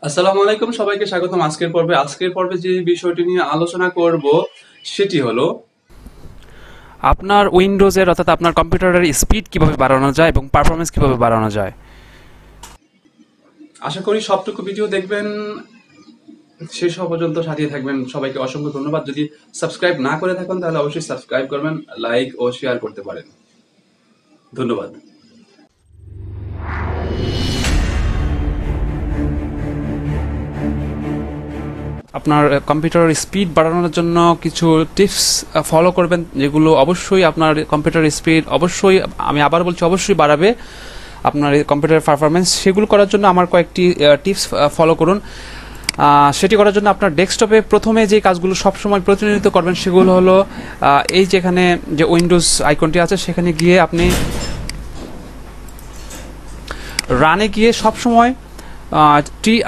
আসসালামু আলাইকুম, সবাইকে স্বাগতম আজকের পর্বে যে বিষয়টি নিয়ে আলোচনা করব সেটি হলো আপনার উইন্ডোজের অর্থাৎ আপনার কম্পিউটারের স্পিড কিভাবে বাড়ানো যায় এবং পারফরমেন্স কিভাবে বাড়ানো যায়। আশা করি সবটুকু ভিডিও দেখবেন, শেষ হওয়া পর্যন্ত সাথে থাকবেন। সবাইকে অসংখ্য ধন্যবাদ। যদি সাবস্ক্রাইব না করে থাকেন তাহলে অবশ্যই সাবস্ক্রাইব করবেন, লাইক ও শেয়ার করতে পারেন। ধন্যবাদ। আপনার কম্পিউটারের স্পিড বাড়ানোর জন্য কিছু টিপস ফলো করবেন, যেগুলো অবশ্যই আপনার কম্পিউটারের স্পিড অবশ্যই, আমি আবার বলছি, অবশ্যই বাড়াবে আপনার কম্পিউটারের পারফরমেন্স। সেগুলো করার জন্য আমার কয়েকটি টিপস ফলো করুন। সেটি করার জন্য আপনার ডেস্কটপে প্রথমে যে কাজগুলো সবসময় প্রতিনিধিত্ব করবেন সেগুলো হলো এই যেখানে যে উইন্ডোজ আইকনটি আছে সেখানে গিয়ে আপনি রানে গিয়ে সবসময় TREE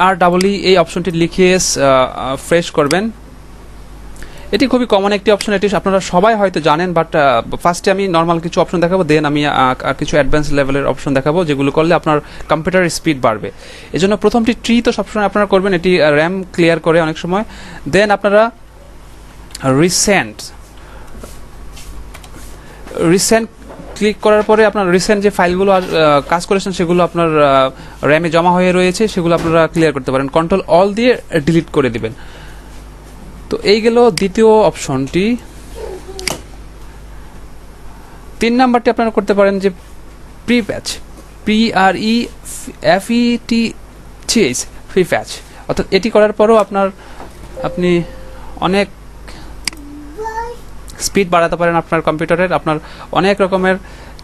এই অপশনটি লিখিয়ে ফ্রেশ করবেন। এটি খুবই কমন একটি অপশন, এটি আপনারা সবাই হয়তো জানেন, বাট ফার্স্টে আমি নর্মাল কিছু অপশন দেখাবো, দেন আমি কিছু অ্যাডভান্স লেভেলের অপশন দেখাবো যেগুলো করলে আপনার কম্পিউটারের স্পিড বাড়বে। এই জন্য প্রথমটি ট্রি তো সবসময় আপনারা করবেন, এটি র্যাম ক্লিয়ার করে অনেক সময়। দেন আপনারা রিসেন্ট ক্লিক করার পরে আপনার রিসেন্ট যে ফাইলগুলো কাজ করেছেন সেগুলো আপনার র্যামে জমা হয়ে রয়েছে, সেগুলো আপনারা ক্লিয়ার করতে পারেন। কন্ট্রোল অল দিয়ে ডিলিট করে দিবেন। তো এই গেল দ্বিতীয় অপশনটি। 3 নাম্বারটি আপনারা করতে পারেন যে প্রি প্যাচ, PREFETCH, প্রি প্যাচ। অর্থাৎ এটি করার পরও আপনি অনেক স্পিড বাড়াতে পারেন আপনার কম্পিউটারের। আপনার অনেক রকমের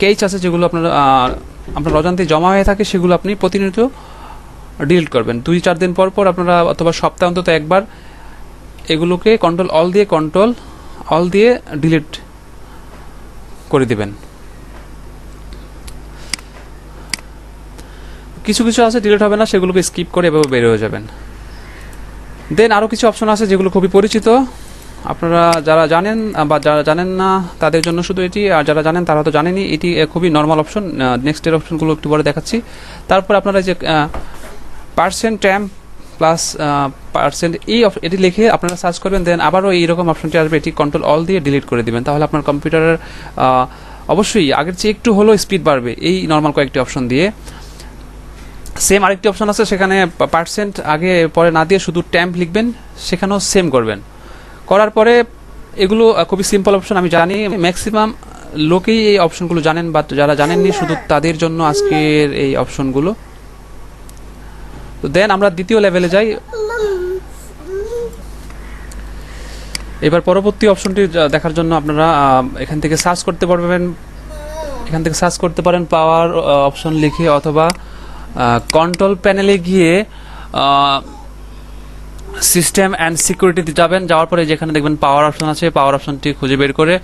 কেচ আছে যেগুলো আপনার অজান্তে জমা হয়ে থাকে, সেগুলো আপনি প্রতিনিয়ত ডিলিট করবেন। 2-4 দিন পর পর আপনারা, অথবা সপ্তাহে অন্তত একবার এগুলোকে কন্ট্রোল অল দিয়ে ডিলিট করে দিবেন। কিছু কিছু আছে ডিলিট হবে না, সেগুলোকে স্কিপ করে এভাবে বের হয়ে যাবেন। দেন আরও কিছু অপশন আছে যেগুলো খুবই পরিচিত, আপনারা যারা জানেন বা যারা জানেন না তাদের জন্য শুধু এটি, আর যারা জানেন তারা তো জানেনই। এটি খুবই নর্মাল অপশন। নেক্সটের অপশনগুলো একটু পরে দেখাচ্ছি। তারপর আপনারা যে %temp প্লাস এটি লিখে আপনারা সার্চ করবেন, দেন আবারও এইরকম অপশনটি আসবে, এটি কন্ট্রোল অল দিয়ে ডিলিট করে দিবেন। তাহলে আপনার কম্পিউটারের অবশ্যই আগের চেয়ে একটু হলেও স্পিড বাড়বে এই নর্মাল কয়েকটি অপশন দিয়ে। সেম আরেকটি অপশন আছে, সেখানে আগে পরে না দিয়ে শুধু ট্যাম্প লিখবেন, সেখানেও সেম করবেন। করার পরে এগুলো খুবই সিম্পল অপশন, আমি জানি ম্যাক্সিমাম লোকেই এই অপশনগুলো জানেন, বাট যারা জানেননি শুধু তাদের জন্য আজকের এই অপশনগুলো। তো দেন আমরা দ্বিতীয় লেভেলে যাই। এবার পরবর্তী অপশনটি দেখার জন্য আপনারা এখান থেকে সার্চ করতে পারেন পাওয়ার অপশন লিখে, অথবা কন্ট্রোল প্যানেলে গিয়ে সিস্টেম অ্যান্ড সিকিউরিটিতে যাবেন। যাওয়ার পরে যেখানে দেখবেন পাওয়ার অপশন আছে, পাওয়ার অপশনটি খুঁজে বের করে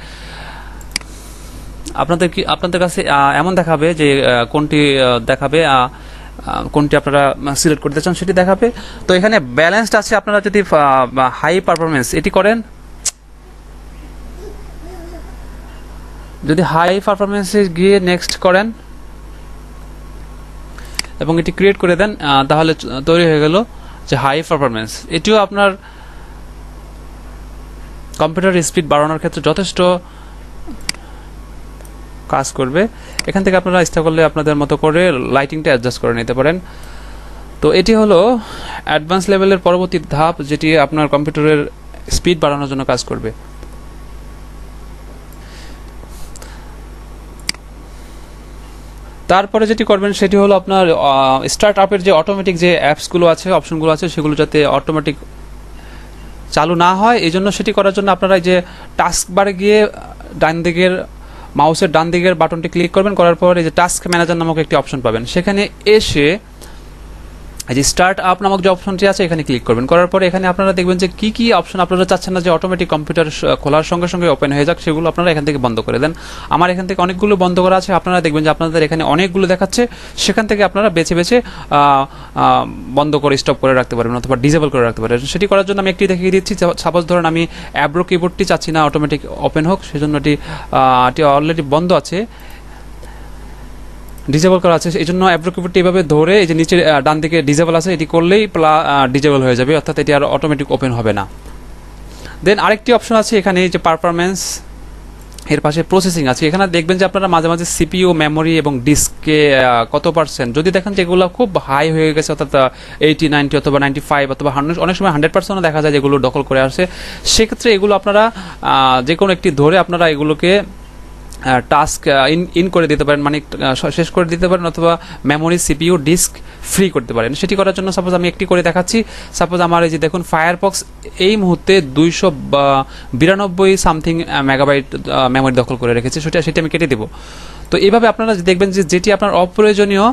আপনাদের কাছে এমন দেখাবে যে কোনটি আপনারা সিলেক্ট করতে চান সেটি দেখাবে। তো এখানে ব্যালেন্সড আছে, আপনারা যদি হাই পারফরমেন্স এটি করেন, যদি হাই পারফরমেন্সে গিয়ে নেক্সট করেন এবং এটি ক্রিয়েট করে দেন, তাহলে তৈরি হয়ে গেল যে হাই পারফরমেন্স। এটিও আপনার কম্পিউটার স্পিড বাড়ানোর ক্ষেত্রে যথেষ্ট কাজ করবে। এখান থেকে আপনারা ইচ্ছা করলে আপনাদের মতো করে লাইটিংটা অ্যাডজাস্ট করে নিতে পারেন। তো এটি হলো অ্যাডভান্স লেভেলের পরবর্তী ধাপ, যেটি আপনার কম্পিউটারের স্পিড বাড়ানোর জন্য কাজ করবে। তারপরে যেটি করবেন সেটি হলো আপনার স্টার্ট আপের যে অটোমেটিক যে অ্যাপসগুলো আছে, অপশনগুলো আছে, সেগুলো যাতে অটোমেটিক চালু না হয়, এই জন্য সেটি করার জন্য আপনারা যে টাস্ক বারে গিয়ে মাউসের ডান দিকের বাটনটি ক্লিক করবেন। করার পর এই যে টাস্ক ম্যানেজার নামক একটি অপশন পাবেন, সেখানে এসে এই যে স্টার্ট আপ নামক যে অপশনটি আছে এখানে ক্লিক করবেন। করার পরে এখানে আপনারা দেখবেন যে কি কি অপশন আপনারা চাচ্ছেন না যে অটোমেটিক কম্পিউটার খোলার সঙ্গে সঙ্গে ওপেন হয়ে যাক, সেগুলো আপনারা এখান থেকে বন্ধ করে দেন। আমার এখান থেকে অনেকগুলো বন্ধ করা আছে, আপনারা দেখবেন যে আপনাদের এখানে অনেকগুলো দেখাচ্ছে, সেখান থেকে আপনারা বেছে বেছে বন্ধ করে স্টপ করে রাখতে পারবেন অথবা ডিসেবল করে রাখতে পারবেন। সেটি করার জন্য আমি একটি দেখিয়ে দিচ্ছি। সাপোজ ধরুন আমি অ্যাব্রো কিবোর্ডটি চাচ্ছি না অটোমেটিক ওপেন হোক, সেজন্য এটি অলরেডি বন্ধ আছে। ডিজেবল করা আছে, এই জন্য অ্যাপ্রো কিবোর্ডটি এভাবে ধরে এই যে নিচে ডান দিকে ডিজেবল আছে এটি করলেই ডিজেবল হয়ে যাবে, অর্থাৎ এটি আর অটোমেটিক ওপেন হবে না। দেন আরেকটি অপশন আছে এখানে, এই যে পারফরমেন্স, এর পাশে প্রসেসিং আছে। এখানে দেখবেন যে আপনারা মাঝে মাঝে সিপিইউ, মেমোরি এবং ডিস্কে কত পার্সেন্ট, যদি দেখেন যে এগুলো খুব হাই হয়ে গেছে, অর্থাৎ 80, 90 অথবা 95 অথবা 100, অনেক সময় 100% দেখা যায় যেগুলো দখল করে আসে, সেক্ষেত্রে এগুলো আপনারা যে কোনো একটি ধরে আপনারা এগুলোকে টাস্ক ইন করে দিতে পারেন, মানে শেষ করে দিতে পারেন, অথবা মেমোরি, সিপিইউ, ডিস্ক ফ্রি করতে পারেন। সেটি করার জন্য সাপোজ আমি একটি করে দেখাচ্ছি। সাপোজ আমার এই যে দেখুন ফায়ারফক্স এই মুহূর্তে 292 সামথিং মেগাবাইট মেমোরি দখল করে রেখেছে, সেটি আমি কেটে দেবো। তো এইভাবে আপনারা দেখবেন যে যেটি আপনার অপ্রয়োজনীয়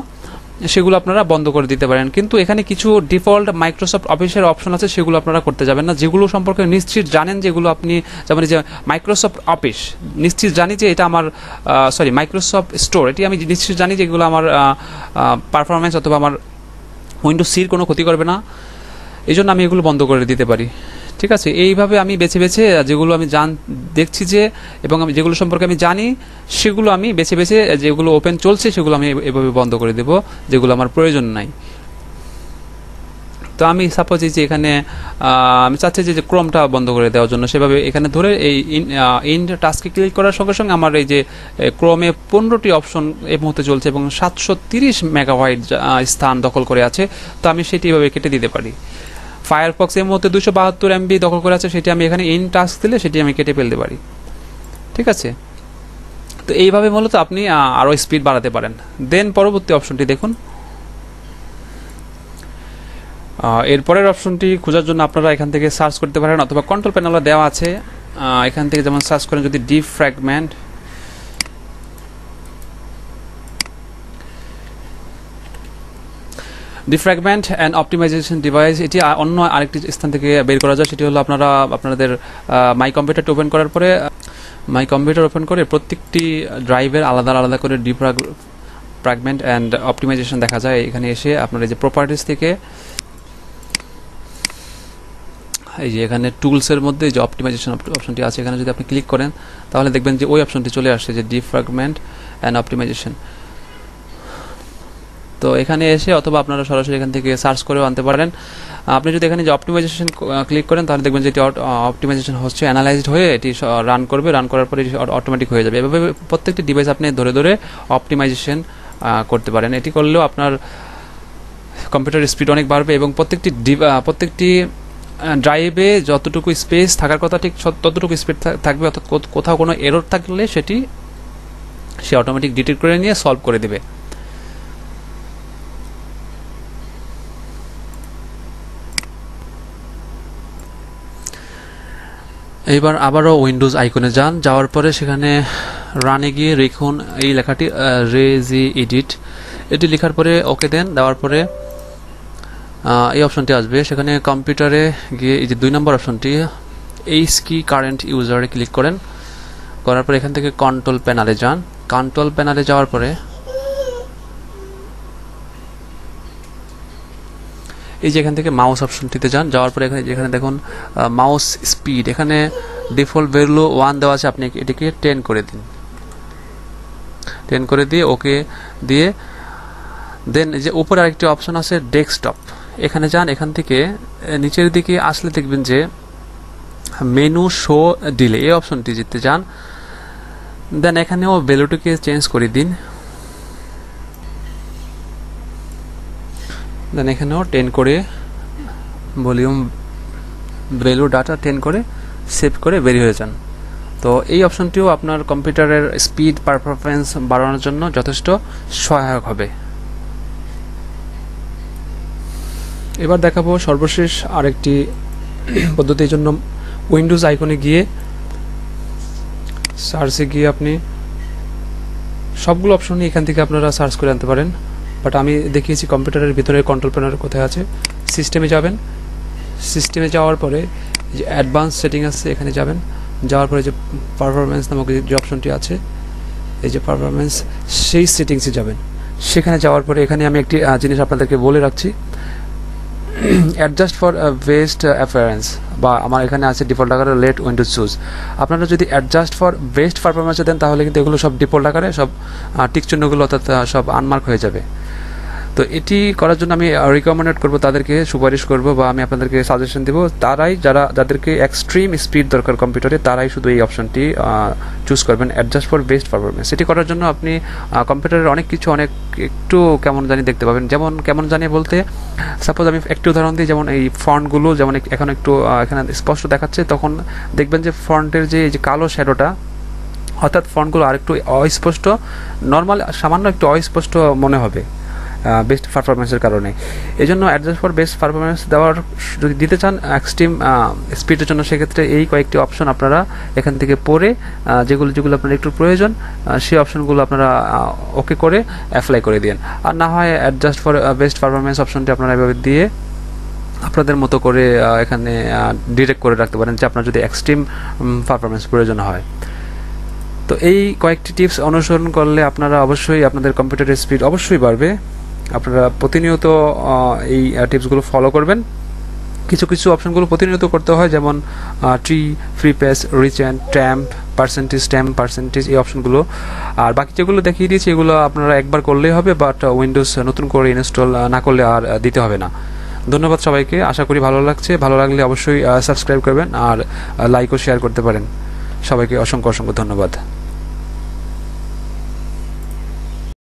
সেগুলো আপনারা বন্ধ করে দিতে পারেন। কিন্তু এখানে কিছু ডিফল্ট মাইক্রোসফট অফিসের অপশন আছে, সেগুলো আপনারা করতে যাবেন না। যেগুলো সম্পর্কে নিশ্চিত জানেন, যেগুলো আপনি, যেমন যে মাইক্রোসফট অফিস নিশ্চিত জানি যে এটা আমার মাইক্রোসফট স্টোর, এটি আমি নিশ্চিত জানি যে এগুলো আমার পারফরমেন্স অথবা আমার উইন্ডোজ সির কোনো ক্ষতি করবে না, এই জন্য আমি এগুলো বন্ধ করে দিতে পারি। ঠিক আছে, এইভাবে আমি বেছে বেছে যেগুলো আমি দেখছি যে, এবং আমি যেগুলো সম্পর্কে আমি জানি সেগুলো আমি বেছে বেছে, যেগুলো ওপেন চলছে সেগুলো আমি এভাবে বন্ধ করে দেব, যেগুলো আমার প্রয়োজন নাই। তো আমি সাপোজ এই যে এখানে আমি চাচ্ছি যে ক্রোমটা বন্ধ করে দেওয়ার জন্য, সেভাবে এখানে ধরে এই ইন্ড টাস্কে ক্লিক করার সঙ্গে সঙ্গে আমার এই যে ক্রোমে 15টি অপশন এই মুহূর্তে চলছে এবং 730 মেগাবাইট স্থান দখল করে আছে, তো আমি সেটি এভাবে কেটে দিতে পারি। ফায়ারফক্স এর মধ্যে 272 MB দখল করে আছে, সেটি আমি এখানে ইন টাস্ক দিলে সেটি আমি কেটে ফেলতে পারি। ঠিক আছে, তো এইভাবে মূলত আপনি আরও স্পিড বাড়াতে পারেন। দেন পরবর্তী অপশনটি দেখুন। এরপরের অপশনটি খোঁজার জন্য আপনারা এখান থেকে সার্চ করতে পারেন, অথবা কন্ট্রোল প্যানেলে দেওয়া আছে, এখান থেকে যেমন সার্চ করেন যদি defragment, defragment and optimization device, এটি অন্য আরেকটি স্থান থেকে বের করা যায়। সেটি হলো আপনারা আপনাদের মাই কম্পিউটারটি ওপেন করার পরে, মাই কম্পিউটার ওপেন করে প্রত্যেকটি ড্রাইভের আলাদা আলাদা করে ডিফ্র্যাগমেন্ট অ্যান্ড অপটিমাইজেশন দেখা যায়। এখানে এসে আপনার এই যে প্রপার্টিস থেকে এই যে এখানে টুলসের মধ্যে যে অপটিমাইজেশন অপশনটি আছে, এখানে যদি আপনি ক্লিক করেন তাহলে দেখবেন যে ওই অপশনটি চলে আসছে, যে ডিফ্র্যাগমেন্ট অ্যান্ড অপটিমাইজেশন। তো এখানে এসে অথবা আপনারা সরাসরি এখান থেকে সার্চ করেও আনতে পারেন। আপনি যদি এখানে যে অপটিমাইজেশন ক্লিক করেন তাহলে দেখবেন যে এটি অপটিমাইজেশন হচ্ছে, অ্যানালাইজড হয়ে এটি রান করবে, রান করার পরে অটোমেটিক হয়ে যাবে। এভাবে প্রত্যেকটি ডিভাইস আপনি ধরে ধরে অপটিমাইজেশন করতে পারেন। এটি করলেও আপনার কম্পিউটার স্পিড অনেক বাড়বে এবং প্রত্যেকটি ড্রাইভে যতটুকু স্পেস থাকার কথা ঠিক ততটুকু স্পিড থাকবে, অর্থাৎ কোথাও কোনো এরর থাকলে সে অটোমেটিক ডিটেক্ট করে নিয়ে সলভ করে দেবে। এইবার আবারও উইন্ডোজ আইকনে যান, যাওয়ার পরে সেখানে রানে গিয়ে লিখুন এই লেখাটি রেজি এডিট, এটি লেখার পরে ওকে দেন, দেওয়ার পরে এই অপশনটি আসবে। সেখানে কম্পিউটারে গিয়ে এই যে 2 নম্বর অপশনটি এইচ কি কারেন্ট ইউজারে ক্লিক করেন, করার পরে এখান থেকে কন্ট্রোল প্যানেলে যান। কন্ট্রোল প্যানেলে যাওয়ার পরে এই যে এখান থেকে মাউস অপশনটিতে যান, যাওয়ার পরে এখানে দেখুন মাউস স্পিড, এখানে ডিফল্ট ভ্যালু 1 দেওয়া আছে, আপনি এটিকে 10 করে দিন। 10 করে দিয়ে ওকে দিয়ে দেন যে উপরে আরেকটি অপশন আছে ডেস্কটপ, এখানে যান। এখান থেকে নিচের দিকে আসলে দেখবেন যে মেনু শো ডিলে, এই অপশনটি যেতে যান। দেন এখানেও ভ্যালুটিকে চেঞ্জ করে দিন, দেন এখানেও 10 করে ভলিউম ভ্যালু ডাটা 10 করে সেভ করে বেরিয়ে হয়ে যান। তো এই অপশনটিও আপনার কম্পিউটারের স্পিড পারফরমেন্স বাড়ানোর জন্য যথেষ্ট সহায়ক হবে। এবার দেখাবো সর্বশেষ আরেকটি পদ্ধতির জন্য উইন্ডোজ আইকনে গিয়ে সার্চে গিয়ে আপনি সবগুলো অপশনই এখান থেকে আপনারা সার্চ করে আনতে পারেন, বাট আমি দেখিয়েছি কম্পিউটারের ভিতরে কন্ট্রোল প্যানেল কোথায় আছে। সিস্টেমে যাবেন, সিস্টেমে যাওয়ার পরে যে অ্যাডভান্স সেটিং আছে এখানে যাবেন, যাওয়ার পরে যে পারফরমেন্স নামক যে অপশনটি আছে, এই যে পারফরমেন্স, সেই সেটিংসে যাবেন। সেখানে যাওয়ার পরে এখানে আমি একটি জিনিস আপনাদেরকে বলে রাখছি, অ্যাডজাস্ট ফর বেস্ট অ্যাপিয়ারেন্স, বা আমার এখানে আছে ডিফল্ট আকারে লেট উইন্ডোজ চুজ। আপনারা যদি অ্যাডজাস্ট ফর বেস্ট পারফরমেন্সে দেন তাহলে কিন্তু এগুলো সব ডিফল্ট আকারে সব টিক চিহ্নগুলো অর্থাৎ সব আনমার্ক হয়ে যাবে। তো এটি করার জন্য আমি রিকমেন্ড করব, তাদেরকে সুপারিশ করব বা আমি আপনাদেরকে সাজেশন দেব, তারাই যাদেরকে এক্সট্রিম স্পিড দরকার কম্পিউটারে তারাই শুধু এই অপশনটি চুজ করবেন, অ্যাডজাস্ট ফর বেস্ট পারফরমেন্স। এটি করার জন্য আপনি কম্পিউটারের অনেক কিছু একটু কেমন জানি দেখতে পাবেন। যেমন কেমন জানি বলতে, সাপোজ আমি একটু উদাহরণ দিই, যেমন এই ফন্টগুলো যেমন এখন একটু এখানে স্পষ্ট দেখাচ্ছে, তখন দেখবেন যে ফন্টের যে এই যে কালো শ্যাডোটা, অর্থাৎ ফন্টগুলো আরেকটু অস্পষ্ট, নর্মাল সামান্য একটু অস্পষ্ট মনে হবে বেস্ট পারফরমেন্সের কারণে। এই জন্য অ্যাডজাস্ট ফর বেস্ট পারফরমেন্স দেওয়ার যদি দিতে চান এক্সট্রিম স্পিডের জন্য, সেক্ষেত্রে এই কয়েকটি অপশন আপনারা এখান থেকে পড়ে যেগুলো আপনার একটু প্রয়োজন সেই অপশনগুলো আপনারা ওকে করে অ্যাপ্লাই করে দিন। আর না হয় অ্যাডজাস্ট ফর বেস্ট পারফরমেন্স অপশনটি আপনারা এভাবে দিয়ে আপনাদের মতো করে এখানে ডিরেক্ট করে রাখতে পারেন যে আপনার যদি এক্সট্রিম পারফরমেন্স প্রয়োজন হয়। তো এই কয়েকটি টিপস অনুসরণ করলে আপনারা অবশ্যই আপনাদের কম্পিউটারের স্পিড অবশ্যই বাড়বে। আপনারা প্রতিনিয়ত এই টিপসগুলো ফলো করবেন। কিছু অপশনগুলো প্রতিনিয়ত করতে হয়, যেমন tree, free space, rich and tamp, percentage এই অপশনগুলো। আর বাকি যেগুলো দেখিয়ে দিয়েছি এগুলো আপনারা একবার করলেই হবে, বাট উইন্ডোজ নতুন করে ইনস্টল না করলে আর দিতে হবে না। ধন্যবাদ সবাইকে, আশা করি ভালো লাগছে। ভালো লাগলে অবশ্যই সাবস্ক্রাইব করবেন আর লাইক ও শেয়ার করতে পারেন। সবাইকে অসংখ্য ধন্যবাদ।